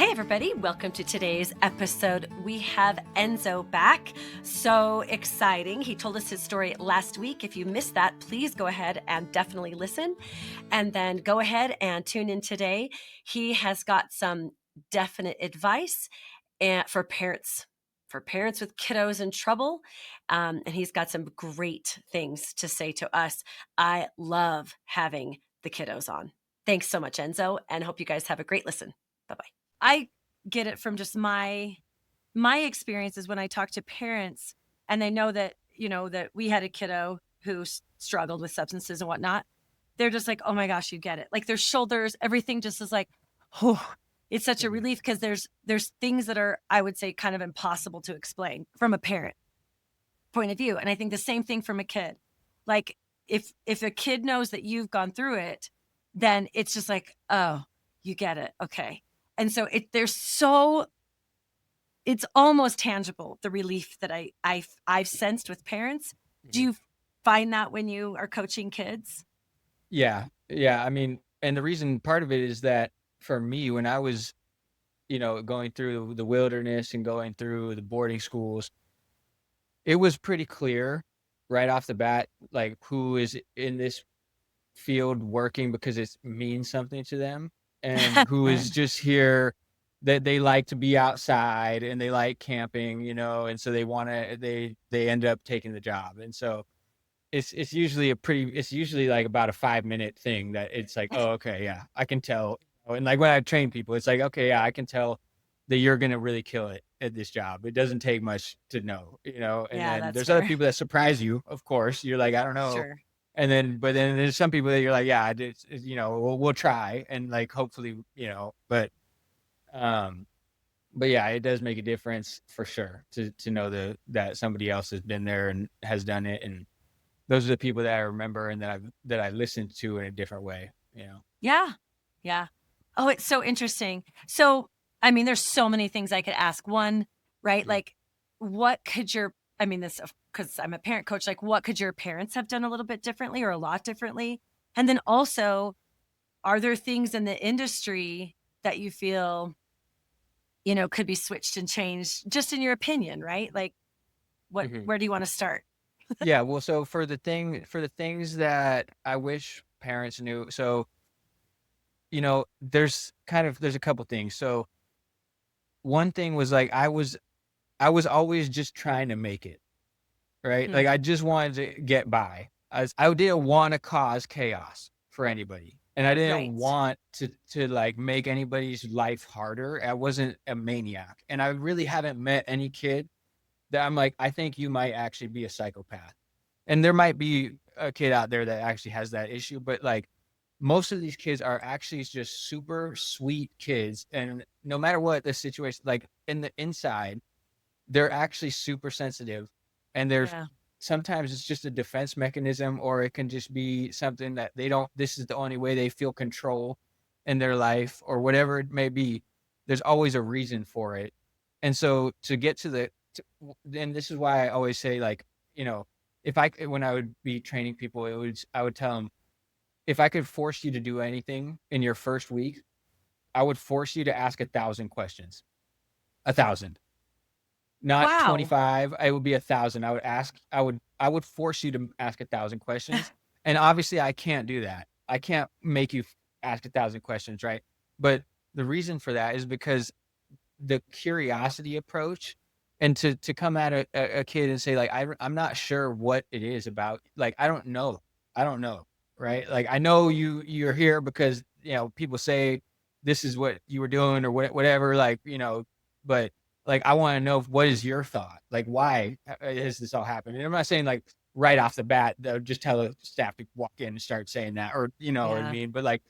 Hey, everybody, welcome to today's episode. We have Enzo back. So exciting. He told us his story last week. If you missed that, please go ahead and definitely listen. And then go ahead and tune in today. He has got some definite advice for parents. For parents with kiddos in trouble. And he's got some great things to say to us. I love having the kiddos on. Thanks so much, Enzo, and hope you guys have a great listen. Bye-bye. I get it from just my experiences when I talk to parents and they know that, that we had a kiddo who struggled with substances and whatnot. They're just like, oh my gosh, you get it. Like their shoulders, everything just is like, oh, it's such a relief because there's things that are, I would say, kind of impossible to explain from a parent point of view. And I think the same thing from a kid. Like if a kid knows that you've gone through it, then it's just like, oh, you get it. Okay. And so it's almost tangible, the relief that I've sensed with parents. Do you find that when you are coaching kids? Yeah. Yeah. I mean, and the reason part of it is that for me, when I was, going through the wilderness and going through the boarding schools, it was pretty clear right off the bat, like who is in this field working because it means something to them and who is just here that they like to be outside and they like camping, and so they end up taking the job. And so it's usually like about a 5-minute thing that it's like, oh, okay, yeah, I can tell. And like when I train people, it's like, okay, yeah, I can tell that you're gonna really kill it at this job. It doesn't take much to know, and Yeah, then that's there's other fair. people that surprise you, of course. You're like, I don't know. Sure. But then there's some people that you're like, yeah, we'll try and like hopefully, um, but yeah, it does make a difference for sure to know that somebody else has been there and has done it, and those are the people that I remember and that I listened to in a different way. Yeah. Yeah. Oh, it's so interesting. So, I mean, there's so many things I could ask. One, right? Mhm. Like, what could I mean, this, because I'm a parent coach, like, what could your parents have done a little bit differently or a lot differently? And then also, are there things in the industry that you feel, could be switched and changed just in your opinion, right? Like, Mhm. where do you want to start? Yeah, well, so for the things that I wish parents knew, so there's a couple things. So one thing was like I was always just trying to make it, right? Hmm. Like I just wanted to get by. I didn't want to cause chaos for anybody. And I didn't Right. want to like make anybody's life harder. I wasn't a maniac. And I really haven't met any kid that I'm like, I think you might actually be a psychopath. And there might be a kid out there that actually has that issue, but like most of these kids are actually just super sweet kids. And no matter what the situation, like in the inside, they're actually super sensitive. And there's Yeah. sometimes it's just a defense mechanism, or it can just be something that this is the only way they feel control in their life, or whatever it may be. There's always a reason for it. And so to get to and this is why I always say, like, if when I would be training people, I would tell them, if I could force you to do anything in your first week, I would force you to ask 1,000 questions. 1,000, not Wow. 25. It would be 1,000. I would force you to ask 1,000 questions. And obviously I can't do that. I can't make you ask 1,000 questions, right? But the reason for that is because the curiosity approach, and to come at a kid and say like, I'm not sure what it is about, like, I don't know, right? Like, I know you're here because people say this is what you were doing or whatever, like, but like, I want to know, what is your thought, like, why has this all happened? And I'm not saying like right off the bat they'll just tell the staff to walk in and start saying that, or you know what I Yeah. mean, but like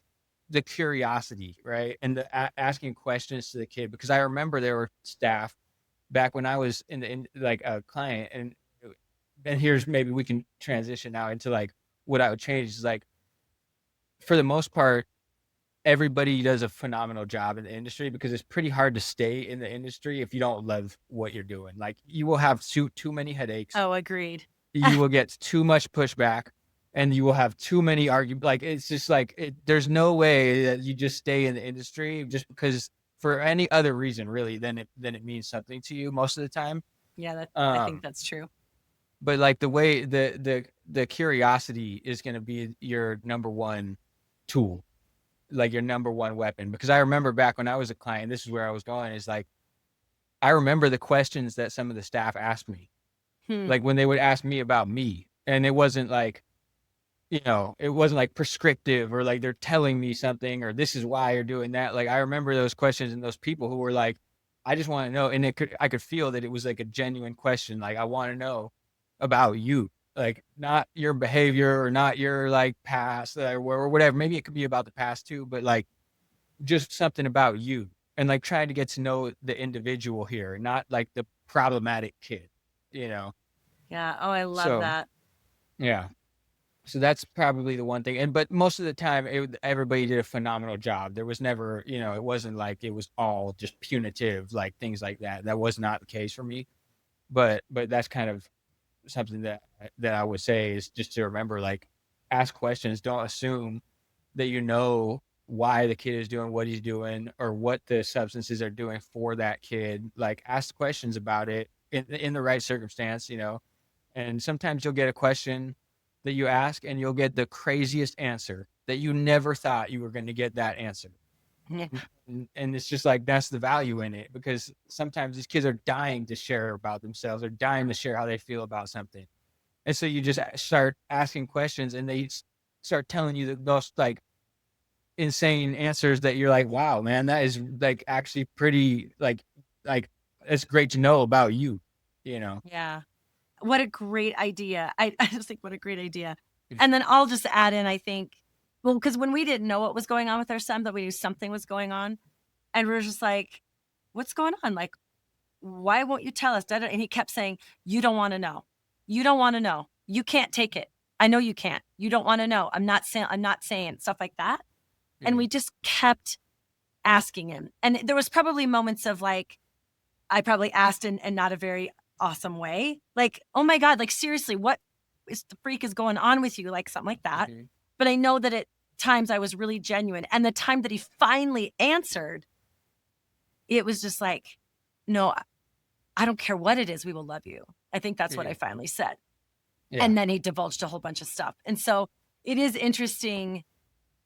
the curiosity, right? And asking questions to the kid, because I remember there were staff back when I was in like a client, and here's, maybe we can transition now into like what I would change is like, for the most part, everybody does a phenomenal job in the industry, because it's pretty hard to stay in the industry if you don't love what you're doing. Like, you will have too many headaches, Oh, agreed. you will get too much pushback, and you will have too many arguments. Like, it's just like there's no way that you just stay in the industry just because for any other reason really than it means something to you most of the time. Yeah, I think Um, that's true. but like the way the curiosity is going to be your number one tool, like your number one weapon. Because I remember back when I was a client, this is where I was going, is like I remember the questions that some of the staff asked me, Hmm. like when they would ask me about me, and it wasn't like, it wasn't like prescriptive or like they're telling me something or this is why you're doing that. Like I remember those questions and those people who were like, I just want to know. And I could feel that it was like a genuine question. Like, I want to know about you, like not your behavior or not your like past or whatever. Maybe it could be about the past too, but like just something about you and like trying to get to know the individual here, not like the problematic kid, you know? Yeah. Oh, I love So, that. yeah. So that's probably the one thing. But most of the time, everybody did a phenomenal job. There was never, it wasn't like it was all just punitive, like things like that. That was not the case for me. But that's kind of something that I would say is just to remember, like, ask questions. Don't assume that you know why the kid is doing what he's doing or what the substances are doing for that kid. Like, ask questions about it in the right circumstance, and sometimes you'll get a question that you ask and you'll get the craziest answer that you never thought you were going to get that answer. Yeah. And it's just like, that's the value in it, because sometimes these kids are dying to share about themselves or dying to share how they feel about something. And so you just start asking questions and they start telling you the most like insane answers that you're like, wow, man, that is like actually pretty like it's great to know about you, you know. Yeah. What a great idea. I just think what a great idea. And then I'll just add in, I think, well, because when we didn't know what was going on with our son, but we knew something was going on, and we are just like, what's going on? Like, why won't you tell us? And he kept saying, you don't want to know. You don't want to know. You can't take it. I know you can't. You don't want to know. I'm not saying stuff like that. And Mhm. we just kept asking him. And there was probably moments of like, I probably asked in not a very awesome way. Like, oh my God, like seriously, what is the freak is going on with you? Like something like that. Mhm. But I know that at times I was really genuine. And the time that he finally answered, it was just like, no, I don't care what it is, we will love you. I think that's what I Mhm. finally said. Yeah. And then he divulged a whole bunch of stuff. And so it is interesting,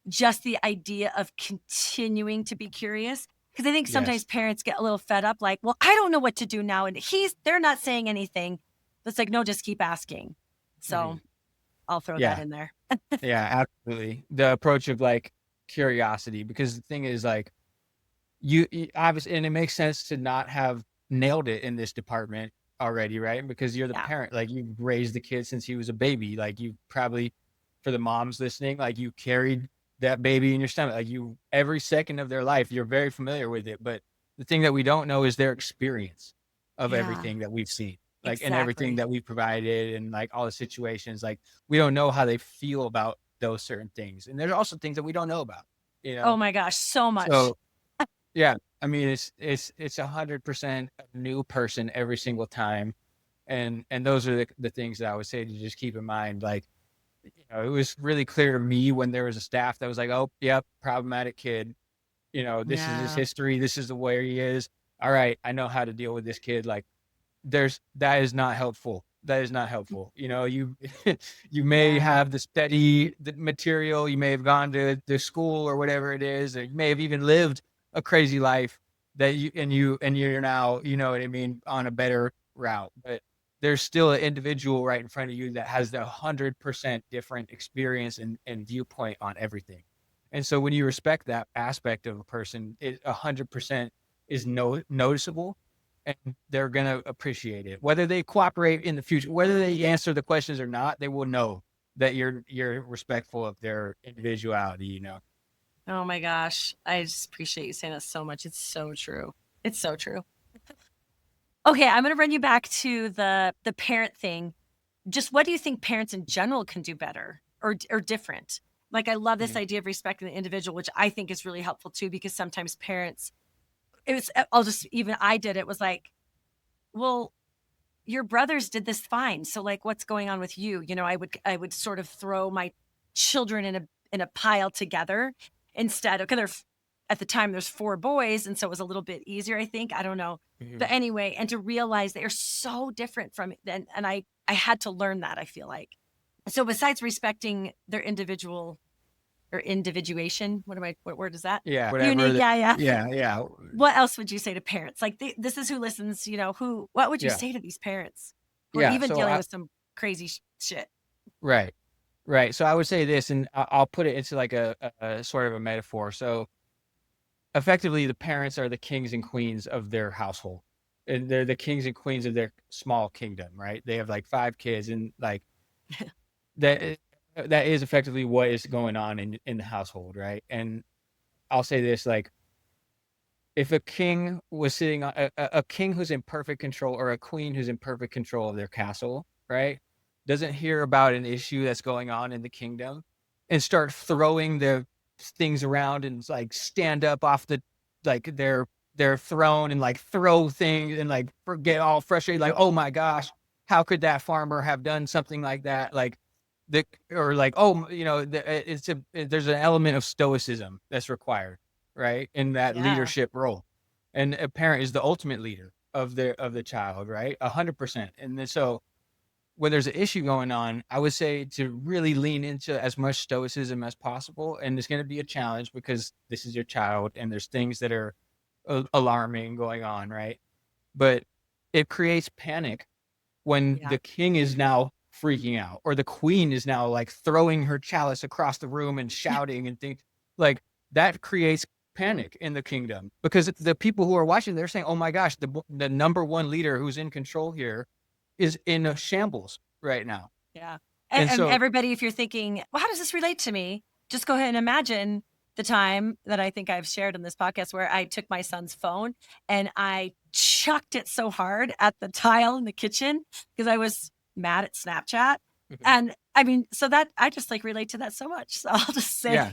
just the idea of continuing to be curious. Because I think sometimes Yes. parents get a little fed up, like, well, I don't know what to do now. And they're not saying anything. It's like, no, just keep asking. So Mhm. I'll throw that Yeah. in there. Yeah, absolutely. The approach of like curiosity, because the thing is like you obviously, and it makes sense to not have nailed it in this department already, right? Because you're the Yeah. parent, like you've raised the kid since he was a baby. Like you probably, for the moms listening, like you carried that baby in your stomach, like you every second of their life, you're very familiar with it. But the thing that we don't know is their experience of Yeah, everything that we've seen, like and everything exactly. that we provided and like all the situations. Like we don't know how they feel about those certain things. And there's also things that we don't know about, you Oh know? my gosh, so much. So yeah, I mean, it's 100% a new person every single time, and those are the things that I would say to just keep in mind. Like, it was really clear to me when there was a staff that was like, "Oh, yep, problematic kid. This is his Yeah. history. This is the way he is. All right, I know how to deal with this kid." Like, that is not helpful. That is not helpful. You you may Yeah. have the study the material, you may have gone to the school or whatever it is, or you may have even lived a crazy life that you're now, you know what I mean, on a better route. But there's still an individual right in front of you that has the 100% different experience and viewpoint on everything. And so when you respect that aspect of a person, it 100% is noticeable, and they're gonna appreciate it. Whether they cooperate in the future, whether they answer the questions or not, they will know that you're respectful of their individuality. Oh my gosh. I just appreciate you saying that so much. It's so true. It's so true. Okay, I'm gonna run you back to the parent thing. Just what do you think parents in general can do better or different? Like I love this Mhm. idea of respecting the individual, which I think is really helpful too, because sometimes parents, it was I'll just even I did it was like, well, your brothers did this fine. So like what's going on with you? I would sort of throw my children in a pile together instead of because they're at the time there's 4 boys, and so it was a little bit easier, I think. I don't know. But anyway, and to realize they are so different from and I had to learn that, I feel like. So besides respecting their individual or individuation, what word is that? Yeah, whatever. Unique, yeah. Yeah. What else would you say to parents? Like this is who listens, what would you Yeah. say to these parents who are Yeah. even So dealing with some crazy shit? right. Right. So I would say this, and I'll put it into like a sort of a metaphor. So effectively, the parents are the kings and queens of their household, and they're the kings and queens of their small kingdom, right? They have like 5 kids, and like that that is effectively what is going on in the household, right? And I'll say this, like, if a king was sitting on a king who's in perfect control, or a queen who's in perfect control of their castle, right, doesn't hear about an issue that's going on in the kingdom and start throwing their things around and like stand up off the like their throne and like throw things and like get all frustrated, like, oh my gosh, how could that farmer have done something like that? Like or like, oh, there's an element of stoicism that's required, right, in that Yeah. leadership role. And a parent is the ultimate leader of the child, right? 100%. And then so when there's an issue going on, I would say to really lean into as much stoicism as possible. And it's going to be a challenge because this is your child and there's things that are alarming going on, right? But it creates panic when Yeah. the king is now freaking out, or the queen is now like throwing her chalice across the room and shouting and things like that. Creates panic in the kingdom because the people who are watching, they're saying, oh my gosh, the number one leader who's in control here is in a shambles right now. Yeah. And And so everybody, if you're thinking, well, how does this relate to me? Just go ahead and imagine the time that I think I've shared on this podcast where I took my son's phone and I chucked it so hard at the tile in the kitchen because I was mad at Snapchat. And I mean, so that I just like relate to that so much. So I'll just say, yeah,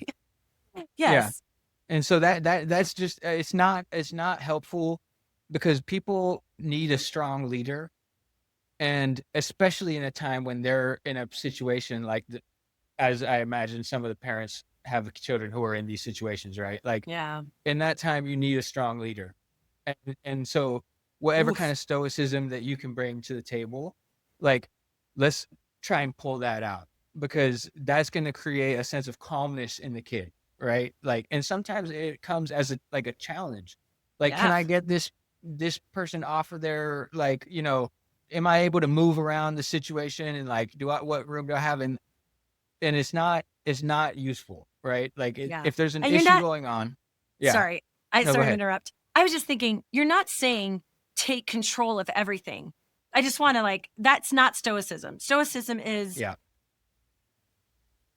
yeah. yes. And so that's just it's not helpful because people need a strong leader. And especially in a time when they're in a situation like as I imagine some of the parents have children who are in these situations, right? Like Yeah. in that time, you need a strong leader. And so whatever kind Oof. of stoicism that you can bring to the table, like let's try and pull that out because that's going to create a sense of calmness in the kid, right? Like, and sometimes it comes as like a challenge. Like, can Yeah. I get this person off of their, like, am I able to move around the situation, and like what room do I have? And it's not useful, right? Like Yeah. if there's an And you're issue not, going on. Yeah. sorry, No, go sorry to ahead. interrupt. I was just thinking, you're not saying take control of everything. I just want to that's not stoicism. Stoicism is Yeah.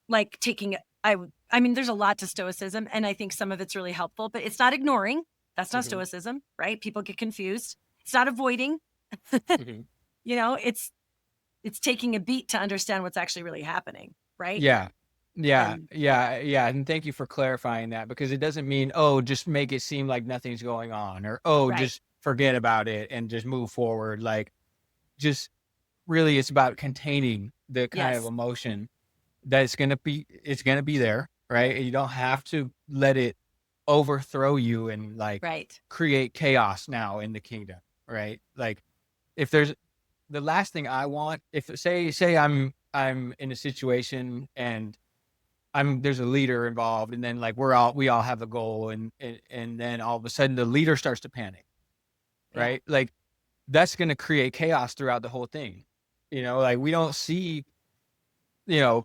like taking, I mean, there's a lot to stoicism and I think some of it's really helpful, but it's not ignoring. That's not Mhm. stoicism, right? People get confused. It's not avoiding, Mhm. it's taking a beat to understand what's actually really happening, right? Yeah. Yeah. And Yeah. And thank you for clarifying that because it doesn't mean, oh, just make it seem like nothing's going on, or, oh, right. just forget about it and just move forward. Like, just really, it's about containing the kind of Yes. emotion that's it's going to be there, right? And you don't have to let it overthrow you and like Right. create chaos now in the kingdom, right? Like, if there's the last thing I want, if say I'm in a situation and there's a leader involved, and then like we all have a goal, and then all of a sudden the leader starts to panic, Yeah. right? Like that's going to create chaos throughout the whole thing. Like we don't see,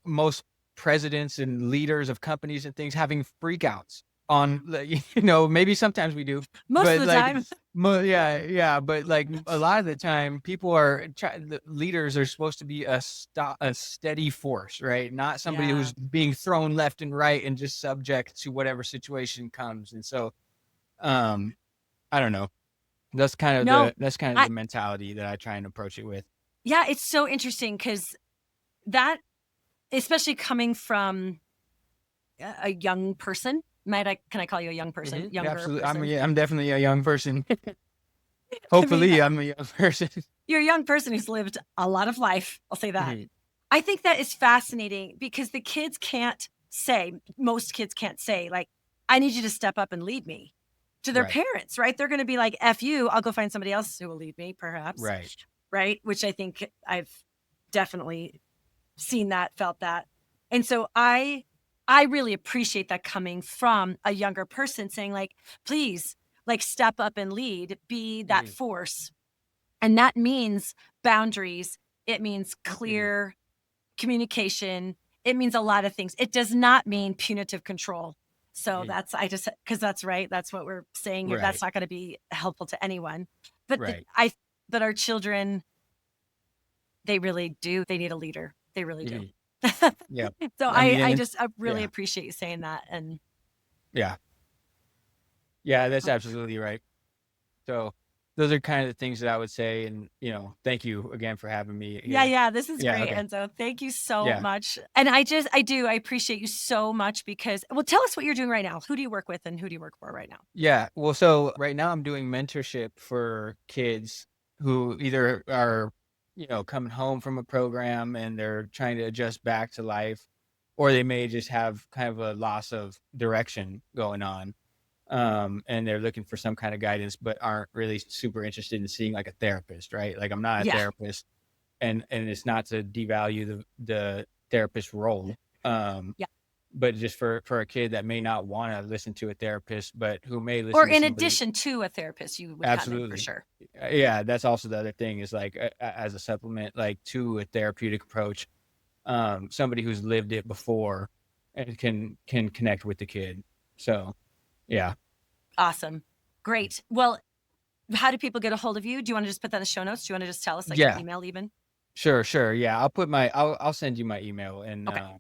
most presidents and leaders of companies and things having freakouts on, like, maybe sometimes we do, Most of but the like, time. yeah, but like a lot of the time, the leaders are supposed to be a steady force, right? Not somebody Yeah. who's being thrown left and right and just subject to whatever situation comes. And so, um, I don't know. No, That's kind of I, the mentality that I try and approach it with. yeah, it's so interesting because that, especially coming from a young person, can I call you a young person? Yeah, Younger absolutely. person. I'm definitely a young person. I mean, Hopefully, I'm a young person. you're a young person who's lived a lot of life. I'll say that. Mhm. I think that is fascinating because most kids can't say, like, I need you to step up and lead me to their Right. parents, right? They're going to be like, F you, I'll go find somebody else who will lead me, perhaps. Right. Right. Which I think I've definitely seen that, felt that. And so I really appreciate that coming from a younger person saying like, please, like step up and lead, be that Mhm. force. And that means boundaries. It means Mhm. clear communication. It means a lot of things. It does not mean punitive control. So Mhm. that's, I just, because that's right. That's what we're saying here. Right. That's not going to be helpful to anyone. But Right. but our children, they really do. They need a leader. They really do. Mhm. Yeah. So I mean, and I really yeah. appreciate you saying that. And Yeah. Yeah, that's absolutely right. So those are kind of the things that I would say, and thank you again for having me yeah, here. yeah, this is Yeah. great, Okay. Enzo. Thank you so Yeah. much. And I appreciate you so much because, well, tell us what you're doing right now. Who do you work with and who do you work for right now? Yeah. Well, so right now I'm doing mentorship for kids who either are, coming home from a program and they're trying to adjust back to life, or they may just have kind of a loss of direction going on. And they're looking for some kind of guidance, but aren't really super interested in seeing like a therapist, right? Like I'm not a Yeah. therapist, and it's not to devalue the therapist role. Um, Yeah. but just for a kid that may not want to listen to a therapist, but who may Or listen to in somebody. addition to a therapist, you would come in for Absolutely. sure. Yeah, that's also the other thing is like as a supplement, like to a therapeutic approach, somebody who's lived it before and can connect with the kid. So yeah. Awesome. Great. Well, how do people get a hold of you? Do you want to just put that in the show notes? Do you want to just tell us like your Yeah. email even? Sure, sure. Yeah, I'll send you my email Okay.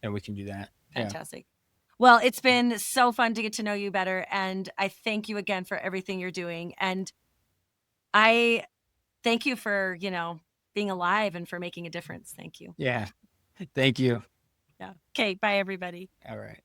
and we can do that. Yeah. Fantastic. Well, it's been so fun to get to know you better. And I thank you again for everything you're doing. And I thank you for, being alive and for making a difference. Thank you. Yeah. Thank you. Yeah. Okay. Bye, everybody. All right.